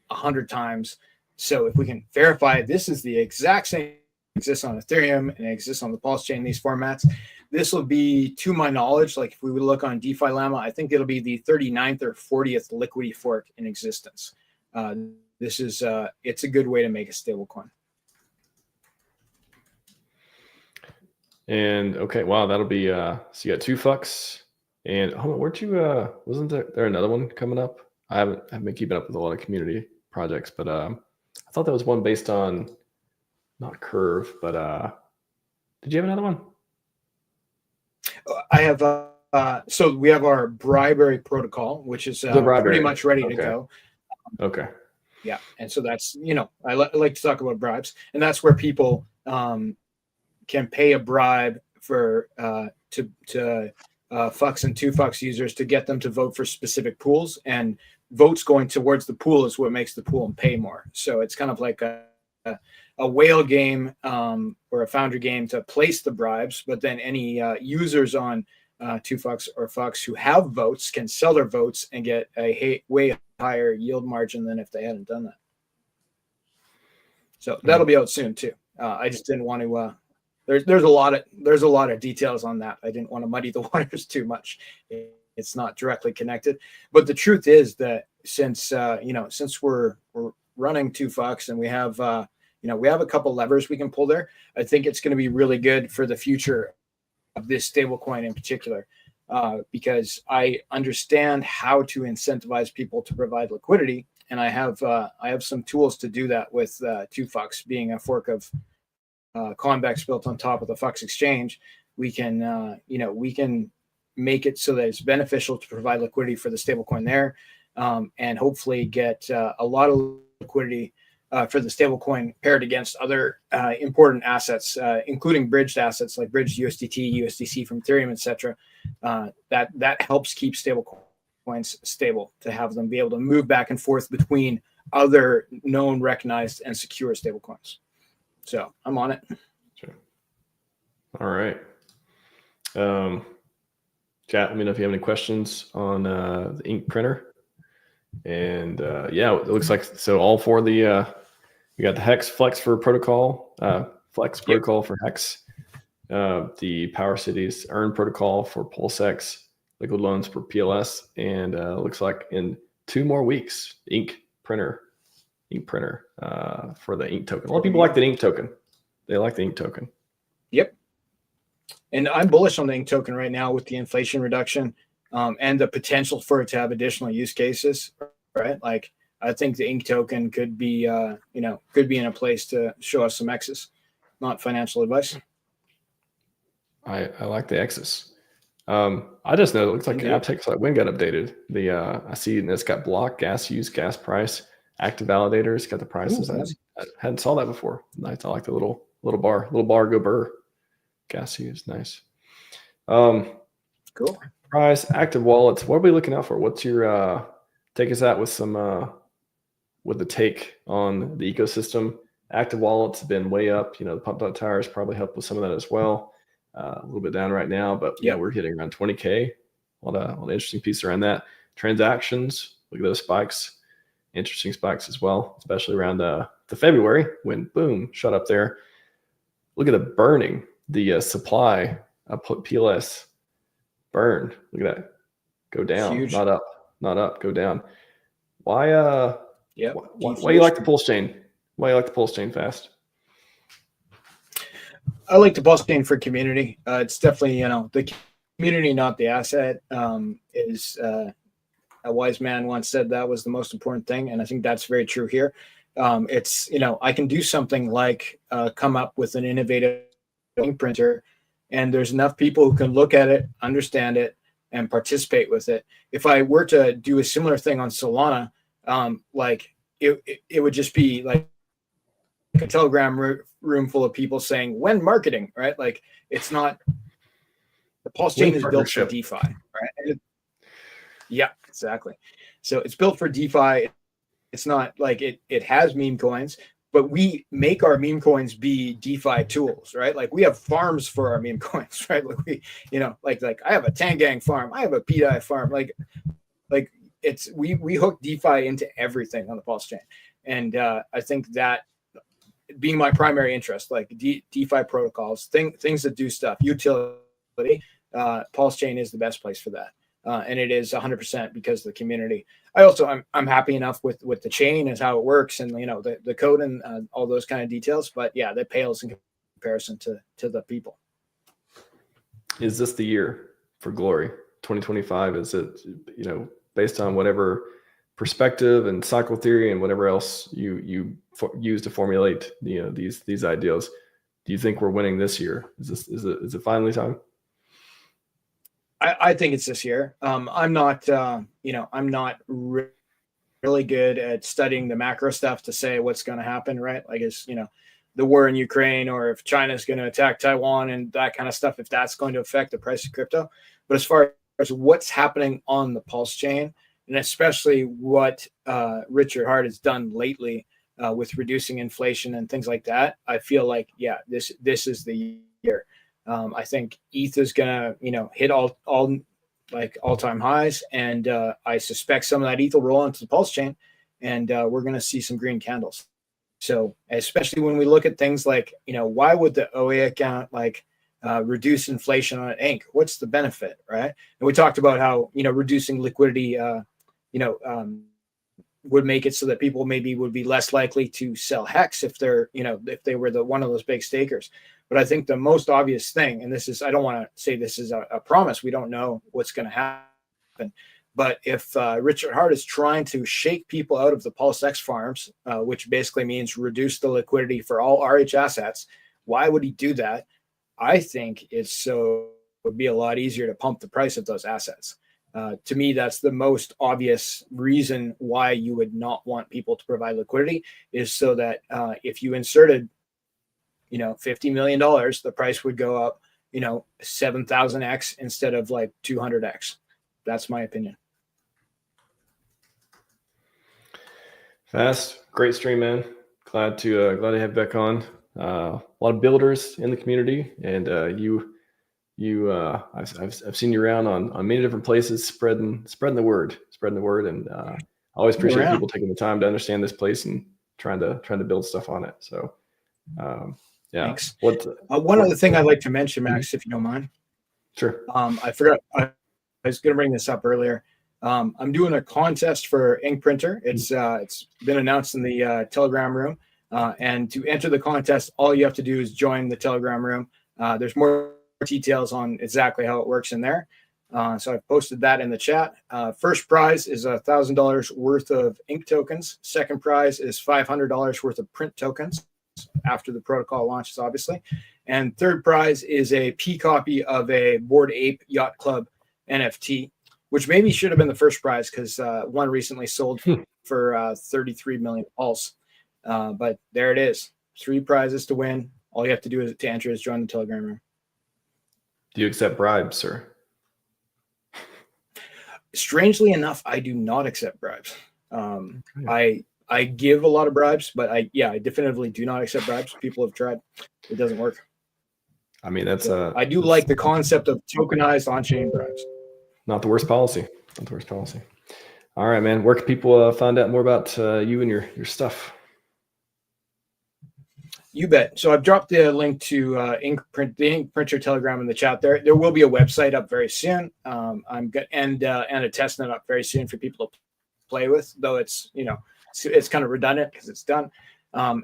100 times. So if we can verify this is the exact same exists on Ethereum and exists on the PulseChain, these formats, this will be, to my knowledge, like if we would look on DeFi Llama, I think it'll be the 39th or 40th liquidity fork in existence. This is it's a good way to make a stable coin. And okay, wow, that'll be so you got 2 fucks, and weren't you wasn't there another one coming up? I haven't been keeping up with a lot of community projects, but I thought that was one based on not Curve, but did you have another one? I have so we have our Bribery protocol, which is pretty much ready to go. Okay. Yeah, and so that's I like to talk about bribes, and that's where people can pay a bribe for to fucks and 2fucks users to get them to vote for specific pools, and votes going towards the pool is what makes the pool pay more. So it's kind of like a whale game or a founder game to place the bribes, but then any users on 2fucks or fucks who have votes can sell their votes and get a way higher yield margin than if they hadn't done that. So that'll be out soon too. I just didn't want to. There's a lot of details on that. I didn't want to muddy the waters too much. It's not directly connected, but the truth is that since we're running 2fucks and we have a couple levers we can pull there, I think it's going to be really good for the future of this stablecoin in particular, because I understand how to incentivize people to provide liquidity, and I have some tools to do that with 2fucks being a fork of convex built on top of the Flux exchange, we can we can make it so that it's beneficial to provide liquidity for the stablecoin there, and hopefully get a lot of liquidity for the stablecoin paired against other important assets, including bridged assets like bridged USDT, USDC from Ethereum, etc. That helps keep stablecoins stable, to have them be able to move back and forth between other known, recognized, and secure stablecoins. So I'm on it. Sure. All right. Chat, let me know if you have any questions on the ink printer. And yeah, it looks like, so all for the, we got the Hex Flex for protocol, Flex protocol for Hex, the Power Cities Earn protocol for PulseX, liquid loans for PLS, and looks like in 2 more weeks, ink printer for the ink token. A lot of people like the ink token. They like the ink token. Yep. And I'm bullish on the ink token right now with the inflation reduction and the potential for it to have additional use cases, right? Like, I think the ink token could be, could be in a place to show us some X's, not financial advice. I like the X's. I just know it looks like Aptex like Win got updated. The I see it's got block, gas use, gas price, active validators, got the prices. Ooh, nice. I hadn't saw that before. Nice. I like the little bar go burr. Gas use, nice. Cool. Price, active wallets. What are we looking out for? What's your take us out with some with the take on the ecosystem? Active wallets have been way up. The pumped out tires probably helped with some of that as well. A little bit down right now, but yeah, we're hitting around 20K. A lot of interesting pieces around that. Transactions, look at those spikes. Interesting spikes as well, especially around the February when boom, shot up there. Look at the burning, the supply of PLS burned. Look at that, go down, huge. Not up, go down. Why why you like the PulseChain? Why you like the PulseChain fast? I like the PulseChain for community. It's definitely, the community, not the asset. Is a wise man once said that was the most important thing, and I think that's very true here. It's, I can do something like come up with an innovative ink printer, and there's enough people who can look at it, understand it, and participate with it. If I were to do a similar thing on Solana, like it would just be like a Telegram room full of people saying when marketing, right? Like, it's not, the PulseChain is built for DeFi, right? Yeah, exactly. So it's built for DeFi. It's not like it has meme coins, but we make our meme coins be DeFi tools, right? Like, we have farms for our meme coins, right? Like, we, like I have a Tangang farm, I have a PDI farm, like it's, we hook DeFi into everything on the PulseChain. And I think that being my primary interest, like DeFi protocols, things that do stuff, utility, PulseChain is the best place for that. And it is 100% because of the community. I'm happy enough with the chain as how it works, and the code and all those kind of details. But yeah, that pales in comparison to the people. Is this the year for glory? 2025? Is it based on whatever perspective and cycle theory and whatever else you use to formulate these ideals? Do you think we're winning this year? Is it finally time? I think it's this year. I'm not, I'm not really good at studying the macro stuff to say what's going to happen, right? Like, it's, the war in Ukraine, or if China's going to attack Taiwan and that kind of stuff, if that's going to affect the price of crypto. But as far as what's happening on the PulseChain, and especially what Richard Hart has done lately with reducing inflation and things like that, I feel like, yeah, this is the year. I think ETH is gonna, hit all-time highs, and I suspect some of that ETH will roll into the PulseChain, and we're gonna see some green candles. So, especially when we look at things like, why would the OA account reduce inflation on ink? What's the benefit, right? And we talked about how reducing liquidity, would make it so that people maybe would be less likely to sell Hex if they're, if they were one of those big stakers. But I think the most obvious thing, and this is, I don't want to say this is a promise, we don't know what's going to happen, but if Richard Hart is trying to shake people out of the PulseX farms, which basically means reduce the liquidity for all RH assets, Why would he do that? I think it's so it would be a lot easier to pump the price of those assets. To me, that's the most obvious reason why you would not want people to provide liquidity, is so that if you inserted, $50 million, the price would go up, 7,000x instead of like 200x. That's my opinion. Fast, great stream, man. Glad to have you back on. A lot of builders in the community, and I've seen you around on many different places, spreading the word, and I always appreciate people taking the time to understand this place and trying to build stuff on it. So, yeah. Thanks. One other thing I'd like to mention, Max, if you don't mind. Sure. I forgot. I was going to bring this up earlier. I'm doing a contest for ink printer. It's been announced in the Telegram room. And to enter the contest, all you have to do is join the Telegram room. There's more details on exactly how it works in there. So I've posted that in the chat. First prize is $1,000 worth of ink tokens. Second prize is $500 worth of print tokens after the protocol launches, obviously. And third prize is a P copy of a Bored Ape Yacht Club NFT, which maybe should have been the first prize because one recently sold for 33 million pulse. But there it is. 3 prizes to win. All you have to do to enter is join the Telegram room. Do you accept bribes, sir? Strangely enough, I do not accept bribes. I give a lot of bribes, but I definitively do not accept bribes. People have tried. It doesn't work. I mean, I do like the concept of tokenized on-chain bribes. Not the worst policy. Not the worst policy. All right, man. Where can people find out more about you and your stuff? You bet. So I've dropped the link to the ink printer Telegram in the chat there. There will be a website up very soon. And a testnet up very soon for people to play with, though it's kind of redundant because it's done. I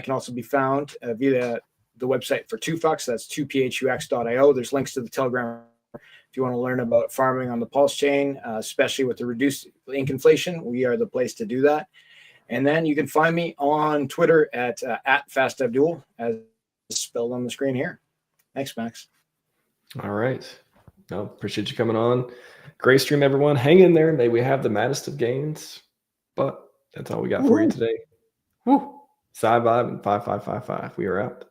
can also be found via the website for 2Fux. That's 2phux.io. There's links to the Telegram if you want to learn about farming on the PulseChain, especially with the reduced ink inflation. We are the place to do that. And then you can find me on Twitter at FastAbdul, as spelled on the screen here. Thanks, Max. All right. No, appreciate you coming on. Great stream, everyone. Hang in there. May we have the maddest of gains. But that's all we got for you today. Woo! Scivive and 5555. We are out.